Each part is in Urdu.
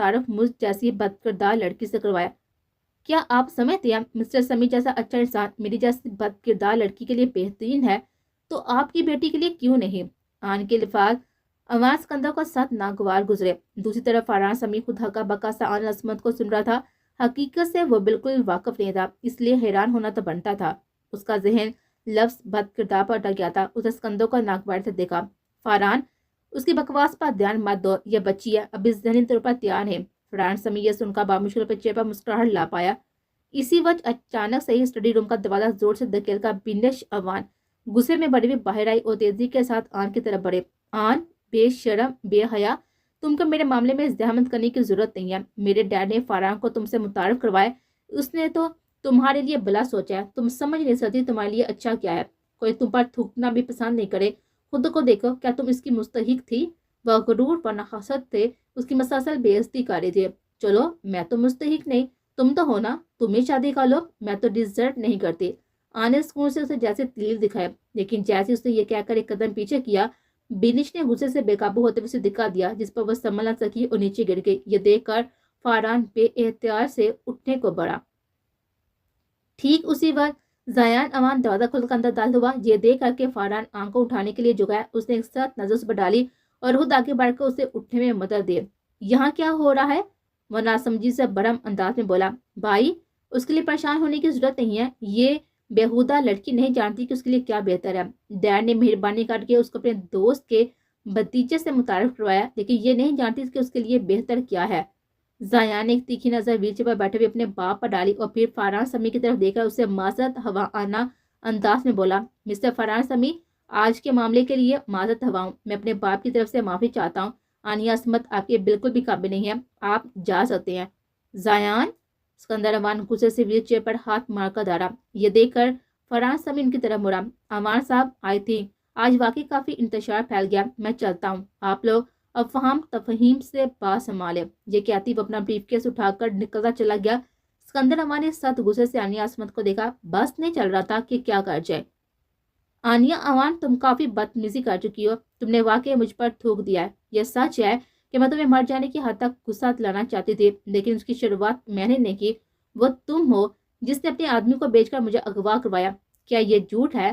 تعارف مجھ جیسی بد کردار لڑکی سے کروایا۔ کیا آپ سمجھتے ہیں مسٹر سمیع جیسا اچھا انسان میری جیسی بد کردار لڑکی کے لیے بہترین ہے تو آپ کی بیٹی کے لیے کیوں نہیں؟ آن کے الفاظ عوان سکندر کو ساتھ ناگوار گزرے۔ دوسری طرف فرحان سمیع خود ہکا بکا سا آن عصمت کو سن رہا تھا۔ حقیقت سے وہ بالکل واقف نہیں تھا، اس لیے حیران ہونا تو بنتا تھا۔ اس کا ذہن لفظ بد کردار پر اٹک گیا تھا۔ اسے سکندر کو ناگوار سے دیکھا۔ فرحان، اس کی بکواس پر دھیان مت دو، یہ بچی ہے، ابھی ذہنی طور پر تیار ہے۔ فرحان سمیع یہ سن کر بامشکل پہ چہرے پر مسکراہٹ لا پایا۔ اسی وقت اچانک سے ہی اسٹڈی روم کا دروازہ زور سے دھکیل کر بینش عوان غصے میں بڑی ہوئی باہر آئی اور تیزی کے ساتھ آن کی طرف بڑھے۔ آن، بے شرم، بے حیا، تم کو میرے معاملے میں زحمت کرنے کی ضرورت نہیں ہے۔ میرے ڈیڈ نے فرحان کو تم سے متعارف کروایا، اس نے تو تمہارے لیے بھلا سوچا ہے۔ تم سمجھ نہیں سکتی تمہارے لیے اچھا کیا ہے۔ کوئی تم پر تھوکنا بھی پسند نہیں کرے۔ خود کو دیکھو، کیا تم اس کی مستحق تھی؟ وہ غرور ورنہ حسد تھے اس کی مسلسل بے عزتی کر رہی تھی۔ چلو، میں تو مستحق نہیں، تم تو ہونا، تمہیں شادی کا لو، میں تو ڈیزرٹ نہیں کرتی۔ آنے سکون سے اسے جیسے تیل دکھائے، لیکن جیسے اس نے یہ کہہ کر ایک قدم پیچھے کیا، بینش نے غصے سے بے قابو ہوتے ہوئے اسے دکھا دیا، جس پر وہ سنبھل نہ سکی اور نیچے گر گئی۔ یہ دیکھ کر فرحان بے اختیار سے اٹھنے کو بڑھا۔ ٹھیک اسی وقت زیان عوان دروازہ کھول کر اندر داخل ہوا۔ یہ دیکھ کر کے فرحان آنکھ کو اٹھانے کے لیے جھکا، اس نے ایک سخت نظر اس پر ڈالی اور خود آگے بڑھ کر اسے اٹھنے میں مدد دی۔ یہاں کیا ہو رہا ہے؟ وہ ناسمجھی سے برہم انداز میں بولا۔ بھائی، اس کے لیے پریشان ہونے کی ضرورت نہیں ہے، یہ بےہودہ لڑکی نہیں جانتی کہ اس کے لیے کیا بہتر ہے۔ ڈیڈ نے مہربانی کر کے اس کو اپنے دوست کے بھتیجے سے متعارف کروایا، لیکن یہ نہیں جانتی کہ اس کے لیے بہتر کیا ہے۔ زیان نے ایک تیکھی نظر ویل چیئر پر بیٹھے ہوئے اپنے باپ پر ڈالی اور پھر فرحان سمیع کی طرف دیکھ کر اسے معذرت خواہانہ انداز میں بولا۔ مسٹر فرحان سمیع، آج کے معاملے کے لیے معذرت خواہ ہوں، میں اپنے باپ کی طرف سے معافی چاہتا ہوں۔ آنیہ عصمت آپ کے بالکل بھی قابل نہیں ہے، آپ جا سکتے ہیں۔ زیان، سکندر عوان غصے سے ویل چیئر پر ہاتھ مار کر دھارا۔ یہ دیکھ کر فرحان سمیع ان کی طرف مڑا۔ عوان صاحب، آئی تھنک آج واقعی کافی انتشار پھیل گیا، میں چلتا ہوں، آپ لوگ افہام تفہیم سے بات سنبھالے۔ یہ کہتی وہ اپنا بریف کیس اٹھا کر نکلتا چلا گیا۔ سکندر عوان نے سخت غصے سے آنیہ عصمت کو دیکھا۔ بس نہیں چل رہا تھا کہ کیا کر جائے۔ آنیہ عوان، تم کافی بدتمیزی کر چکی ہو، تم نے واقعی مجھ پر تھوک دیا ہے۔ یہ سچ ہے کہ میں تمہیں مر جانے کی حد تک غصہ دلانا چاہتی تھی، لیکن اس کی شروعات میں نے نہیں کی۔ وہ تم ہو جس نے اپنے آدمی کو بیچ کر مجھے اغوا کروایا۔ کیا یہ جھوٹ ہے؟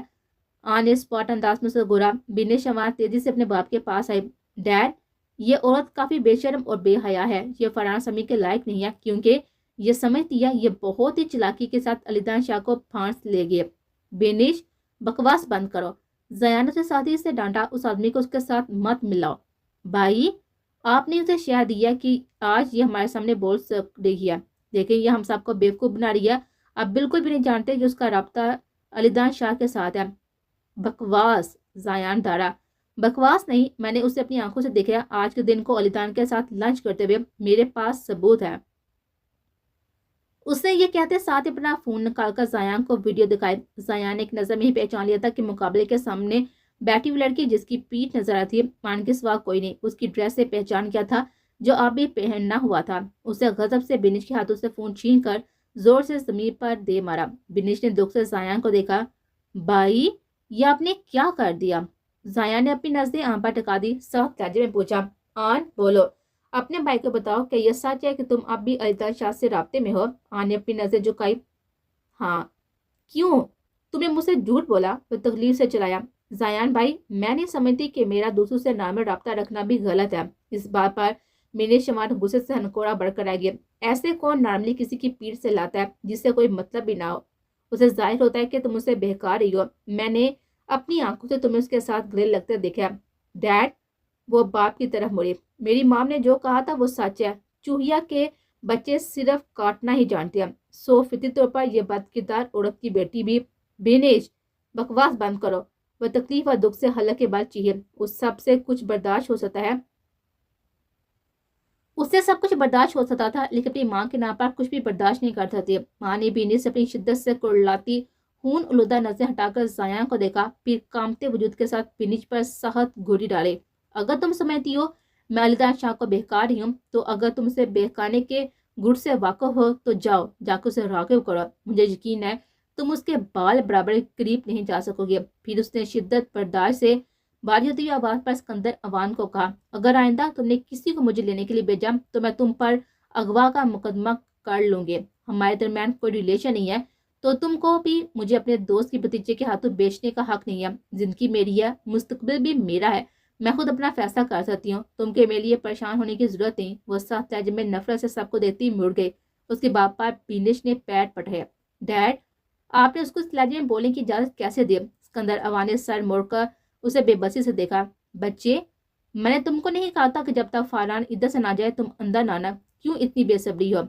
آن نے اسپاٹ انداز میں اسے گورا۔ بینش عوان تیزی سے اپنے باپ کے پاس آئی۔ ڈیڈ، یہ عورت کافی بے شرم اور بے حیا ہے، یہ فرحان سمیع کے لائق نہیں ہے، کیونکہ یہ سمجھتی ہے یہ بہت ہی چلاکی کے ساتھ علیدان شاہ کو پھانس لے گئے۔ بینش، بکواس بند کرو، زیان سے ساتھی سے ڈانٹا، اس آدمی کو اس کے ساتھ مت ملاؤ۔ بھائی، آپ نے اسے شہر دیا کہ آج یہ ہمارے سامنے بول سک رہی ہے، لیکن یہ ہم سب کو بیوقوف بنا رہی ہے۔ آپ بالکل بھی نہیں جانتے کہ اس کا رابطہ علیدان شاہ کے ساتھ ہے۔ بکواس، زیان دھارا۔ بکواس نہیں، میں نے اسے اپنی آنکھوں سے دیکھا آج کے دن کو علیدان کے ساتھ لنچ کرتے ہوئے، میرے پاس ثبوت ہے۔ اس نے یہ کہتے ساتھ اپنا فون نکال کر زیان کو ویڈیو دکھائے۔ زیان نے ایک نظر میں ہی پہچان لیا تھا کہ مقابلے کے سامنے بیٹھی ہوئی لڑکی جس کی پیٹھ نظر آتی ہے، آن کے سوا کوئی نہیں۔ اس کی ڈریس سے پہچان کیا تھا جو اب بھی پہننا ہوا تھا۔ اسے غضب سے بینش کے ہاتھوں سے فون چھین کر زور سے زمین پر دے مارا۔ بینش نے دکھ سے زیان کو دیکھا۔ بھائی، یہ آپ نے کیا کر دیا؟ زیان نے اپنی نظریں آن پر ٹکا دی، سخت لہجے میں پوچھا۔ آن، بولو، اپنے بھائی کو بتاؤ کہ یہ سچ ہے کہ تم اب بھی علیدان شاہ سے رابطے میں ہو؟ آن نے اپنی نظر جھکائی۔ ہاں۔ کیوں؟ تم نے مجھ سے جھوٹ بولا، وہ تکلیف سے چلایا۔ زیان بھائی، میں نہیں سمجھتی کہ میرا دوسروں سے نارمل رابطہ رکھنا بھی غلط ہے۔ اس بات پر میرے شمار غصے سے ہنکوڑا بڑھ کر آ گیا۔ ایسے کون نارملی کسی کی پیٹھ سے لاتا ہے جس سے کوئی مطلب بھی نہ ہو؟ اسے ظاہر ہوتا ہے کہ تم اسے بہکا رہی ہو، میں نے اپنی آنکھوں سے تمہیں اس کے ساتھ گلے لگتے دیکھا۔ ڈیڈ، وہ باپ کی طرف مڑی۔ میری مام نے جو کہا تھا وہ سچ ہے، چوہیا کے بچے صرف کاٹنا ہی جانتے ہیں، سو فطری طور پر یہ بد کردار عورت کی بیٹی بھی۔ بینش، بکواس بند کرو، وہ تکلیف اور دکھ سے حلق کے بال چیخے۔ اس سب سے کچھ برداشت ہو سکتا ہے، اس سے سب کچھ برداشت ہو سکتا تھا، لیکن اپنی ماں کے نام پر کچھ بھی برداشت نہیں کر سکتی۔ ماں نے بینش سے اپنی شدت سے کڑلاتی خون آلودہ نظریں ہٹا کر زیان کو دیکھا، پھر کامتے وجود کے ساتھ بینش پر سخت گولی ڈالے۔ اگر تم سمجھتی ہو میں علیدان شاہ کو بہکا رہی ہوں، تو اگر تم اسے بہکانے کے گڑ سے واقف ہو تو جاؤ، جا کے اسے راغب کرو، مجھے یقین ہے تم اس کے بال برابر قریب نہیں جا سکو گے۔ پھر اس نے شدت برداشت سے باری ہوتی ہوئی آواز پر اسکندر اوان کو کہا، اگر آئندہ تم نے کسی کو مجھے لینے کے لیے بھیجا تو میں تم پر اغوا کا مقدمہ کر لوں گے۔ ہمارے درمیان کوئی ریلیشن نہیں ہے تو تم کو بھی مجھے اپنے دوست کی بھتیجے کے ہاتھوں بیچنے کا حق نہیں ہے۔ زندگی میری ہے، مستقبل بھی میرا ہے، میں خود اپنا فیصلہ کر سکتی ہوں، تم کے میرے لیے پریشان ہونے کی ضرورت نہیں۔ وہ سخت لہجے میں نفرت سے سب کو دیکھتی مڑ گئی۔ اس کے باپ پر بینش نے پیر پٹایا۔ ڈیڈ، آپ نے اس کو اس لہجے میں بولنے کی اجازت کیسے دی؟ اسکندر اوان نے سر موڑ کر اسے بے بسی سے دیکھا۔ بچے، میں نے تم کو نہیں کہا تھا کہ جب تک فاران ادھر سے نہ جائے تم اندر نہ آنا؟ کیوں اتنی بے صبری ہو؟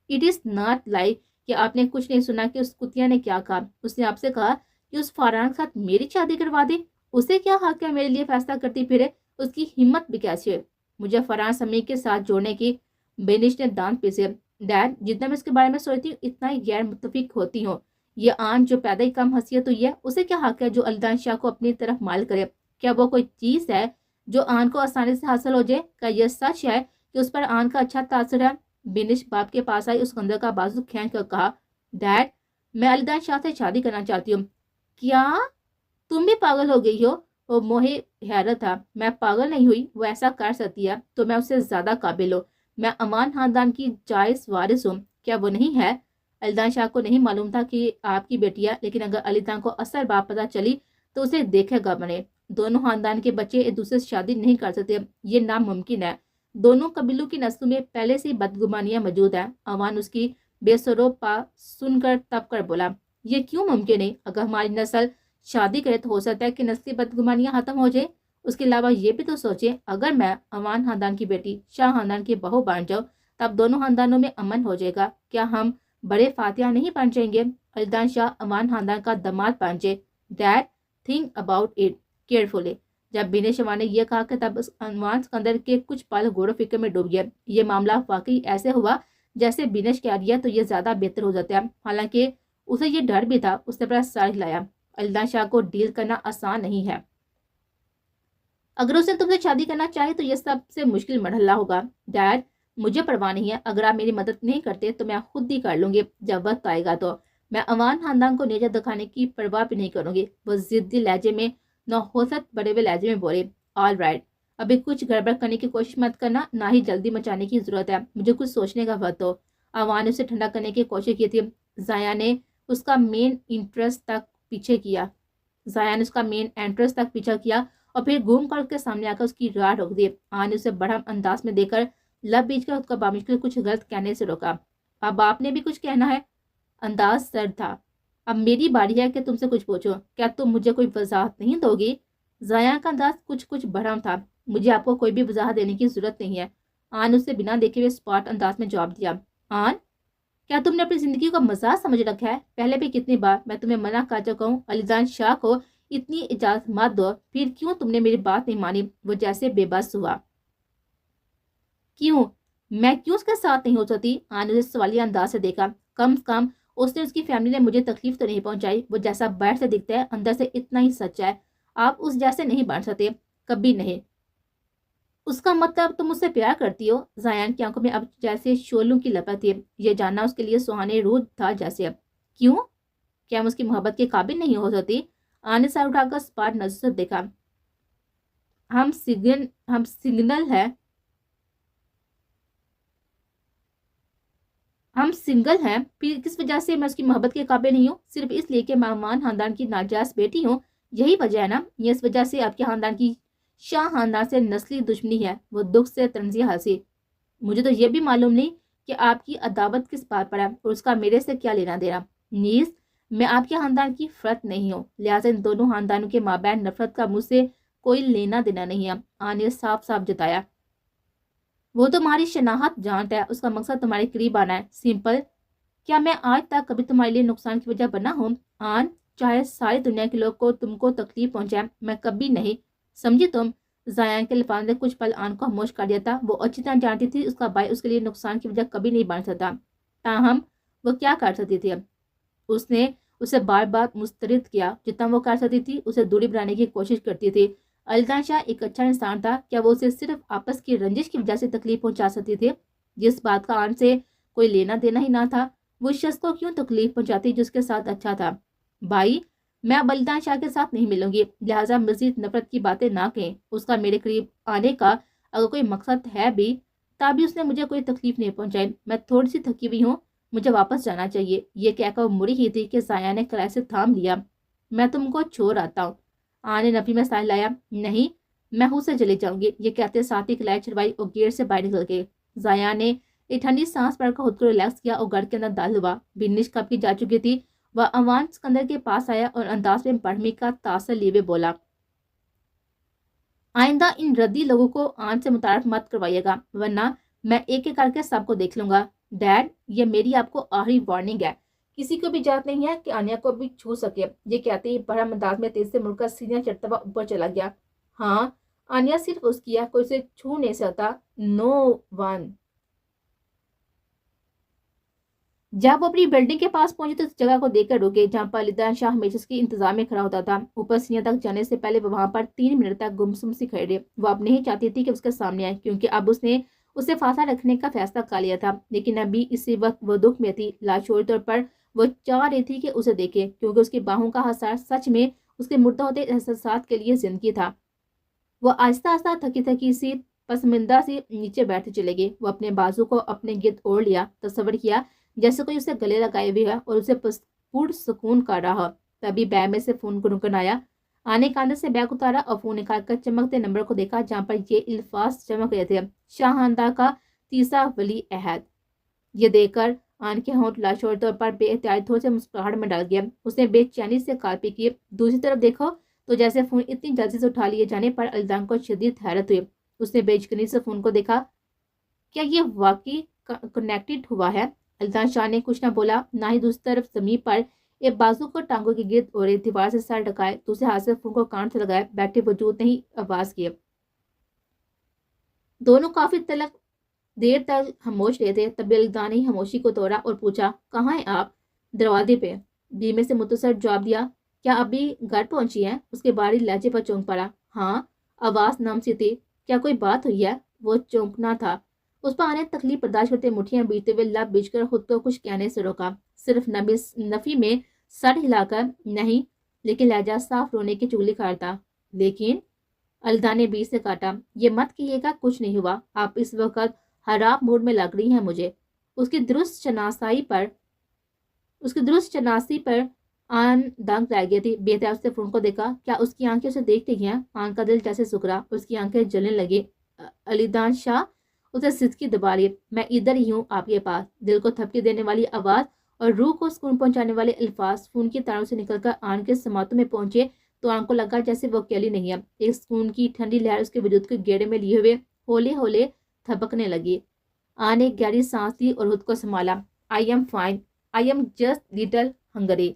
اٹ از ناٹ لائک کہ آپ نے کچھ نہیں سنا کہ اس کتیا نے کیا کہا؟ اس نے آپ سے کہا کہ اس فاران کے ساتھ میری شادی کروا دے۔ اسے کیا حق ہے میرے لیے فیصلہ کرتی پھرے؟ اس کی ہمت بھی کیسی ہے مجھے فرحان سمیع کے ساتھ جوڑنے کی؟ بینش نے دانت پیسے۔ ڈیڈ، جتنا میں اس کے بارے میں سوچتی ہوں اتنا ہی غیر متفق ہوتی ہوں۔ یہ آن جو پیدا ہی کم حیثیت ہوئی ہے، اسے کیا حق ہے جو الدان شاہ کو اپنی طرف مال کرے؟ کیا وہ کوئی چیز ہے جو آن کو آسانی سے حاصل ہو جائے؟ کیا یہ سچ ہے کہ اس پر آن کا اچھا تاثر ہے؟ بینش باپ کے پاس آئی، اس اسکندر کا بازو کھینچ کر کہا، ڈیڈ، میں الدان شاہ سے شادی کرنا چاہتی ہوں۔ کیا تم بھی پاگل ہو گئی ہو؟ وہ موہے حیرت تھا۔ میں پاگل نہیں ہوئی، وہ ایسا کر سکتی ہے تو میں اس سے زیادہ قابل ہوں۔ میں امان خاندان کی جائز وارث ہوں، کیا وہ نہیں ہے؟ الدان شاہ کو نہیں معلوم تھا کہ آپ کی بیٹی ہے، لیکن اگر علی خان کو اصل بات پتہ چلی تو اسے دیکھے گا بنے۔ دونوں خاندان کے بچے ایک دوسرے سے شادی نہیں کر سکتے، یہ ناممکن ہے۔ دونوں قبیلوں کی نسلوں میں پہلے سے ہی بدگمانیاں موجود ہیں۔ اوان اس کی بے سرو پا سن کر تپ کر بولا، یہ کیوں ممکن نہیں؟ اگر ہماری نسل شادی کرے تو ہو سکتا ہے کہ نسلی بدگمانیاں ختم ہو جائے۔ اس کے علاوہ یہ بھی تو سوچیں، اگر میں اوان خاندان کی بیٹی شاہ خاندان کی بہو بن جاؤں تب دونوں خاندانوں میں امن ہو جائے گا۔ کیا ہم بڑے فاتحہ نہیں بن جائیں گے؟ الدان شاہ اوان خاندان کا داماد بن جائے۔ Dad, think about it carefully. جب بینش اوان نے یہ کہا کہ تب اوان اسکندر کے کچھ پل غور و فکر میں ڈوب گیا۔ یہ معاملہ واقعی ایسے ہوا جیسے بینش کہہ رہی ہے تو یہ زیادہ بہتر ہو جاتا ہے، حالانکہ اسے یہ ڈر بھی تھا۔ اس نے اپنا سر ہلایا۔ الدان شاہ کو ڈیل کرنا آسان نہیں ہے۔ اگر اسے تم سے شادی کرنا چاہے تو یہ سب سے مشکل مرحلہ ہوگا۔ ڈیڈ، مجھے پرواہ نہیں ہے، اگر آپ میری مدد نہیں کرتے تو میں خود ہی کر لوں گی۔ جب وقت آئے گا تو میں اوان خاندان کو نیچا دکھانے کی پرواہ بھی نہیں کروں گی۔ وہ ضدی لہجے میں نحوست بڑے ہوئے لہجے میں بولے، آل رائٹ، ابھی کچھ گڑبڑ کرنے کی کوشش مت کرنا، نہ ہی جلدی مچانے کی ضرورت ہے، مجھے کچھ سوچنے کا وقت ہو۔ اوان نے اسے ٹھنڈا کرنے کی کوشش کی تھی۔ زایا نے اس کا مین انٹرسٹ تک پیچھے کیا اور پھر گھوم کر اس کے سامنے آ کر اس کی راہ روک دی۔ آن نے اسے بڑا انداز میں دیکھ کر لب بیچ کر اس کا بامشکل کچھ غلط کہنے سے روکا۔ اب آپ نے بھی کچھ کہنا ہے؟ انداز سرد تھا۔ اب میری باری ہے کہ تم سے کچھ پوچھو، کیا تم مجھے کوئی وضاحت نہیں دو گی؟ زایا کا انداز کچھ بھرم تھا۔ مجھے آپ کو کوئی بھی وضاحت دینے کی ضرورت نہیں ہے، آن اسے بنا دیکھے ہوئے اسپاٹ انداز میں جواب دیا۔ آن، کیا تم نے اپنی زندگی کو مذاق سمجھ رکھا ہے؟ پہلے بھی کتنی بار میں تمہیں منع کر چکا ہوں، الدان شاہ کو اتنی اجازت مت دو۔ پھر کیوں تم نے میری بات نہیں مانی؟ وہ جیسے بے بس ہوا۔ کیوں؟ میں کیوں اس کے ساتھ نہیں ہو سکتی؟ آن نے سوالیہ انداز سے دیکھا۔ کم از کم اس کی فیملی نے مجھے تکلیف تو نہیں پہنچائی۔ وہ جیسا باہر سے دکھتا ہے اندر سے اتنا ہی سچا ہے۔ آپ اس جیسے نہیں بن سکتے، کبھی نہیں۔ اس کا مطلب تم مجھ سے پیار کرتی ہو؟ زایان کی آنکھوں میں اب جیسے شعلوں کی لپٹ تھی۔ یہ جاننا اس کے لیے سہانے روز تھا جیسے اب۔ کیوں؟ کیا ہم اس کی محبت کے قابل نہیں ہو سکتی؟ آن نے سر اٹھا کر اسپاٹ نظر سے دیکھا۔ ہم سنگل ہیں، پھر کس وجہ سے میں اس کی محبت کے قابل نہیں ہوں؟ صرف اس لیے کہ میں امان خاندان کی ناجائز بیٹی ہوں، یہی وجہ ہے نا؟ یہ اس وجہ سے آپ کے خاندان کی شاہ خاندان سے نسلی دشمنی ہے؟ وہ دکھ سے تنزیہ ہنسی۔ مجھے تو یہ بھی معلوم نہیں کہ آپ کی عداوت کس بات پر ہے اور اس کا میرے سے کیا لینا دینا۔ نیز میں آپ کے خاندان کی فرد نہیں ہوں، لہٰذا ان دونوں خاندانوں کے مابین نفرت کا مجھ سے کوئی لینا دینا نہیں ہے۔ آن نے صاف صاف جتایا۔ وہ تمہاری شناخت جانتا ہے، اس کا مقصد تمہارے قریب آنا ہے، سمپل۔ کیا میں آج تک کبھی تمہارے لیے نقصان کی وجہ بنا ہوں؟ آن، چاہے ساری دنیا کے لوگ کو تم کو تکلیف پہنچائے، میں کبھی نہیں، سمجھی تم؟ زایان کے الفاظ نے کچھ پل آن کو خاموش کر دیا تھا۔ وہ اچھی طرح جانتی تھی اس کا بھائی اس کے لیے نقصان کی وجہ کبھی نہیں بن سکتا، تاہم وہ کیا کر سکتی تھی؟ اس نے اسے بار بار مسترد کیا، جتنا وہ کر سکتی تھی اسے دوری بنانے کی کوشش کرتی تھی۔ الدان شاہ ایک اچھا انسان تھا، کیا وہ اسے صرف آپس کی رنجش کی وجہ سے تکلیف پہنچا سکتی تھی؟ جس بات کا آن سے کوئی لینا دینا ہی نہ تھا، وہ شخص کو کیوں تکلیف پہنچاتی جس کے ساتھ اچھا تھا؟ بھائی، میں اب الدان شاہ کے ساتھ نہیں ملوں گی، لہٰذا مزید نفرت کی باتیں نہ کہیں۔ اس کا میرے قریب آنے کا اگر کوئی مقصد ہے بھی تبھی اس نے مجھے کوئی تکلیف نہیں پہنچائی۔ میں تھوڑی سی تھکی ہوئی ہوں، مجھے واپس جانا چاہیے۔ یہ کہہ کر وہ مڑی ہی تھی کہ زایا نے کلائی سے تھام لیا۔ میں تم کو چھوڑ آتا ہوں۔ آنے نفی میں سائل لایا۔ نہیں، میں خود سے چلی جاؤں گی۔ یہ کہتے ساتھ ہی کلائی چڑھوائی اور گیٹ سے باہر نکل گئی۔ زایا نے ایک ٹھنڈی سانس پڑ کر خود کو ریلیکس کیا اور گھر کے اندر داخل ہوا۔ بینش کب کی جا چکی تھی۔ وہ اوان سکندر کے پاس آیا اور انداز میں برہمی کا تاثر لیے ہوئے بولا، آئندہ ان ردی لوگوں کو آن سے متعارف مت کروائیے گا، ورنہ میں ایک ایک کر کے سب کو دیکھ لوں گا۔ ڈیڈ، یہ میری آپ کو آخری وارننگ ہے۔ کسی کو بھی اجازت نہیں ہے کہ آنیا کو بھی چھو سکے۔ یہ کہتے ہی برہم انداز میں تیز سے مڑ کر سینیاں چڑھتا ہوا اوپر چلا گیا۔ ہاں، آنیا صرف اس کی ہے، کوئی اسے چھو نہیں سکتا۔ نو ون۔ جب وہ اپنی بلڈنگ کے پاس پہنچے تو اس جگہ کو دیکھ کر رکے جہاں پر الدان شاہ ہمیشہ اس کی انتظار میں کھڑا ہوتا تھا۔ اوپر سینیا تک جانے سے پہلے وہ وہاں پر 3 منٹ تک گمسم سی کھڑی رہی۔ وہ اب نہیں چاہتی تھی کہ اس کے سامنے آئے، کیونکہ اب اس نے اسے فاصلہ رکھنے کا فیصلہ کر لیا تھا، لیکن ابھی اسی وقت وہ دکھ میں تھی۔ لاشعوری طور پر وہ چاہ رہی تھی کہ اسے دیکھے، کیونکہ اس کی باہوں کا حصار سچ میں اس کے مردہ ہوتے احساسات کے لیے زندگی تھا۔ وہ آہستہ آہستہ تھکی تھکی سی پسماندہ سی نیچے بیٹھتے چلے گئے۔ وہ اپنے بازو کو اپنے گرد اوڑھ لیا، تصور کیا جیسے کوئی اسے گلے لگائے ہوئے ہے اور اسے پر سکون کر رہا۔ تبھی بیگ میں سے فون گنگن آیا۔ آنے کے اندر سے بیگ اتارا اور فون نکال کر چمکتے نمبر کو دیکھا جہاں پر یہ الفاظ چمک رہے تھے، شاہ خاندان کا تیسرا ولی عہد۔ یہ دیکھ کر آن کے ہونٹ لاشعوری طور پر بے اختیاری تھوڑے سے مسکراہٹ میں ڈال گیا۔ اس نے بے چینی سے کالپی کی۔ دوسری طرف دیکھو تو جیسے فون اتنی جلدی سے اٹھا لیے جانے پر الدان کو شدید حیرت ہوئی۔ اس نے بے یقینی سے فون کو دیکھا۔ کیا یہ واقعی کنیکٹڈ ہوا ہے؟ الدان شاہ نے کچھ نہ بولا، نہ ہی دوسری طرف زمین پر ایک بازو کو ٹانگوں کے گرد اوڑھے دیوار سے سر ڈکائے، دوسرے ہاتھ سے فون کو کان سے لگائے بیٹھے وجود نے ہی آواز کی۔ دونوں کافی دیر تک خاموش رہے تھے۔ تب الدان نے خاموشی کو توڑا اور پوچھا، کہاں ہیں آپ؟ دروازے پہ، دھیمے سے مختصر جواب دیا۔ کیا ابھی گھر پہنچی ہیں؟ اس کے باہری لہجے پر چونک پڑا۔ ہاں، آواز نم سی تھی۔ کیا کوئی بات ہوئی ہے؟ وہ چونکنا تھا۔ اس پر آنے تکلیف برداشت کرتے مٹھیاں بیچتے ہوئے لب بیچ کر خود کو کچھ کہنے سے روکا، صرف نفی میں سر ہلا کر، نہیں، لیکن لہجہ صاف رونے کی چگلی کھاڑتا۔ لیکن الدان نے بیچ سے کاٹا، یہ مت کہیے گا کچھ نہیں ہوا، آپ اس وقت خراب موڈ میں لگ رہی ہیں مجھے۔ اس کی درست شناسی پر آن دنگ رہ گئی تھی۔ بے احتیاط سے فون کو دیکھا۔ کیا اس کی آنکھیں اسے دیکھ رہی ہیں؟ آن کا دل جیسے سکرا، اس کی آنکھیں جلنے لگی۔ الدان شاہ اسے سسکی دبا لی۔ میں ادھر ہی ہوں آپ کے پاس۔ دل کو تھپکی دینے والی آواز اور روح کو سکون پہنچانے والے الفاظ فون کی تاروں سے نکل کر آن کے سماعتوں میں پہنچے تو آن کو لگا جیسے وہ اکیلی نہیں ہے۔ ایک سکون کی ٹھنڈی لہر اس کے وجود کو گیڑے میں لیے ہوئے ہولے ہولے تھپکنے لگی۔ آن نے ایک گہری سانس لی اور خود کو سنبھالا۔ I am fine. I am just little hungry.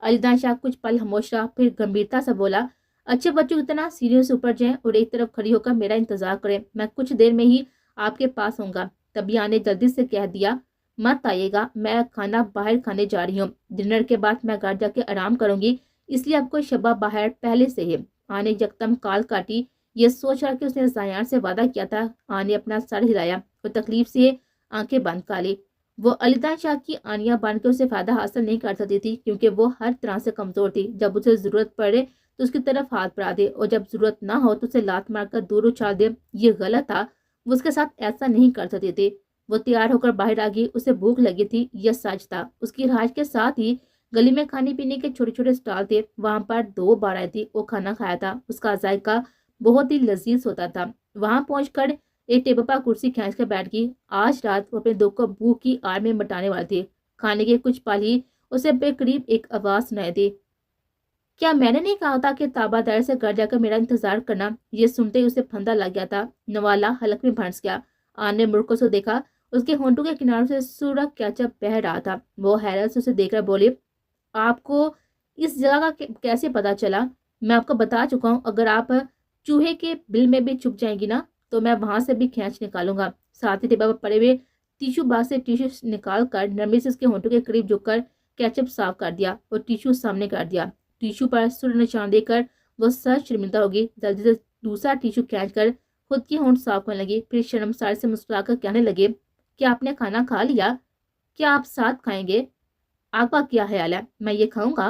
الدان شاہ کچھ پل خاموش رہا، پھر گمبھیرتا سے بولا، اچھے بچوں کی طرح سیڑھیوں سے اوپر جائیں اور ایک طرف کھڑی ہو کر میرا انتظار کریں، میں کچھ دیر میں ہی آپ کے پاس ہوں گا۔ تبھی آن نے جلدی سے کہہ دیا، مت آئیے گا، میں کھانا باہر کھانے جا رہی ہوں۔ ڈنر کے بعد میں گھر جا کے آرام کروں گی، اس لیے اب کو شبہ باہر پہلے سے ہی۔ آن نے یکدم کال کاٹی، یہ سوچ رہا کہ اس نے زیان سے وعدہ کیا تھا۔ آن نے اپنا سر ہلایا اور تکلیف سے آنکھیں بند کر لی۔ وہ الدان شاہ کی آنیاں بن کے اسے فائدہ حاصل نہیں کر سکتی تھی، کیونکہ وہ ہر طرح سے کمزور تھی۔ جب اسے ضرورت پڑے تو اس کی طرف ہاتھ بڑھا دے اور جب ضرورت نہ ہو تو اسے لات مار کر دور اچھال دے۔ یہ غلط تھا، وہ اس کے ساتھ ایسا نہیں کر سکتی تھی۔ وہ تیار ہو کر باہر آ گئی، اسے بھوک لگی تھی، یہ سچ تھا۔ اس کی رہائش کے ساتھ ہی گلی میں کھانے پینے کے چھوٹے چھوٹے اسٹال تھے، وہاں پر 2 بار آئی تھی، وہ کھانا کھایا تھا، اس کا ذائقہ بہت ہی لذیذ ہوتا تھا۔ وہاں پہنچ کر ایک ٹیبل پر کرسی کھینچ کر بیٹھ گئی۔ آج رات وہ اپنے دکھ کو بھوک کی آڑ میں مٹانے والی تھی۔ کھانے کے کچھ پل ہی اسے بے قریب ایک آواز سنائی دی، کیا میں نے نہیں کہا تھا کہ تابہ دار سے گھر جا کر میرا انتظار کرنا؟ یہ سنتے ہی اسے پھندا لگ گیا تھا، نوالا حلق میں بھنس گیا۔ آن نے مڑ کو دیکھا، اس کے ہونٹوں کے کناروں سے سرخ کیچپ بہہ رہا تھا۔ وہ حیرت سے اسے دیکھ کر بولی، آپ کو اس جگہ کا کیسے پتا چلا؟ میں آپ کو بتا چکا ہوں، اگر آپ چوہے کے بل میں بھی چھپ جائیں گی نا تو میں وہاں سے بھی کھینچ نکالوں گا۔ ساتھ ہی ٹیبل پر پڑے ہوئے ٹیشو باکس سے ٹیشو نکال کر نرمی سے اس کے ہونٹوں کے قریب جھک کر کیچپ صاف کر دیا اور ٹیشو سامنے کر دیا۔ ٹیشو پر سر نشان دے کر وہ سر شرمندہ ہوگی، جلدی سے دوسرا ٹیشو کھینچ کر خود کی ہونٹ صاف کرنے لگی، پھر شرمسار سے مسکرا کر کہنے لگے، کیا آپ نے کھانا کھا لیا؟ کیا آپ ساتھ کھائیں گے؟ آپ کا کیا خیال ہے، میں یہ کھاؤں گا؟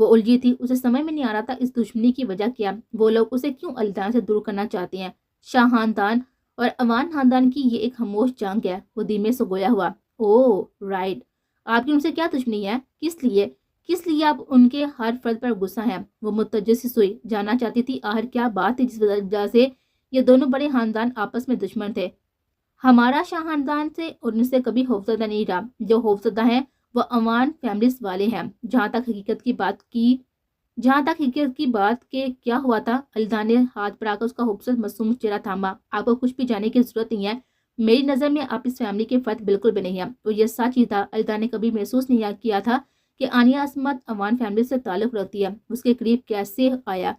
وہ الجھی تھی، اسے سمجھ میں نہیں آ رہا تھا اس دشمنی کی وجہ کیا، وہ لوگ اسے کیوں الدان سے دور کرنا چاہتے ہیں۔ شاہ خاندان اور عوان خاندان کی یہ ایک خاموش جنگ ہے، وہ دھیمے سے گویا ہوا۔ اوہ رائٹ، آپ کی ان سے کیا دشمنی ہے؟ کس لیے آپ ان کے ہر فرد پر غصہ ہیں؟ وہ متجسس ہوئی، جاننا چاہتی تھی آخر کیا بات تھی جس وجہ سے یہ دونوں بڑے خاندان آپس میں دشمن تھے۔ ہمارا شاہ خاندان سے ان سے کبھی خوفزدہ نہیں رہا، جو خوفزدہ ہیں وہ عوان فیملیز والے ہیں۔ جہاں تک حقیقت کی بات کہ کیا ہوا تھا، الدان نے ہاتھ بڑھا کر اس کا خوبصورت معصوم چہرہ تھاما۔ آپ کو کچھ بھی جاننے کی ضرورت نہیں ہے، میری نظر میں آپ اس فیملی کے فرد بالکل بھی نہیں ہیں۔ اور یہ سچ ہی تھا، الدان نے کبھی محسوس نہیں کیا تھا کہ آنیہ عصمت عوان فیملی سے تعلق رکھتی ہے۔ اس کے قریب کیسے آیا؟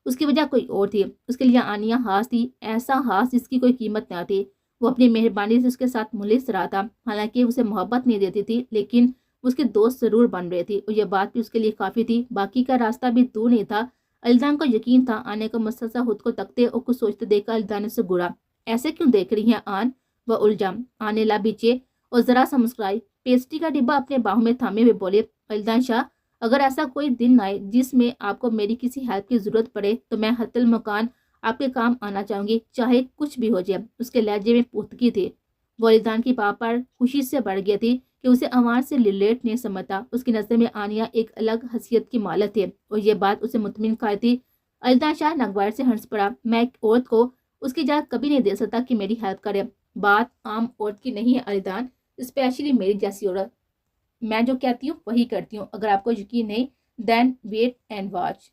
اس کی وجہ کوئی اور تھی، اس کے لیے آنیہ خاص تھی، ایسا خاص جس کی کوئی قیمت نہ تھی۔ وہ اپنی مہربانی سے اس کے ساتھ ملس رہا تھا، حالانکہ اسے محبت نہیں دیتی تھی، لیکن اس کے دوست ضرور بن رہے تھی، اور یہ بات بھی اس کے لیے کافی تھی۔ باقی کا راستہ بھی دور نہیں تھا۔ الدان کو یقین تھا آنے کو مسلسل خود کو تکتے اور کچھ سوچتے دیکھ کر الدان سے گڑا۔ ایسے کیوں دیکھ رہی ہیں آن؟ وہ الجھا۔ آنے لا بیچے اور ذرا سا مسکرائی، پیسٹری کا ڈبہ اپنے باہوں میں تھامے ہوئے بولے، الدان شاہ، اگر ایسا کوئی دن آئے جس میں آپ کو میری کسی ہیلپ کی ضرورت پڑے تو میں حتی المکان آپ کے کام آنا چاہوں گی، چاہے کچھ بھی ہو جائے۔ اس کے لہجے میں پختگی تھی۔ وہ الدان کی بات پر خوشی سے بڑھ گئی تھی کہ اسے عوان سے ریلیٹ نہیں سمجھتا۔ اس کی نظر میں آنیہ ایک الگ حیثیت کی مالک تھی، اور یہ بات اسے مطمئن کر تھی۔ الدان شاہ ناگوار سے ہنس پڑا۔ میں ایک عورت کو اس کی اجازت کبھی نہیں دے سکتا کہ میری ہیلپ کرے۔ بات عام عورت کی نہیں ہے الدان، اسپیشلی میری جیسی عورت۔ میں جو کہتی ہوں وہی کرتی ہوں، اگر آپ کو یقین نہیں دین ویٹ اینڈ واچ۔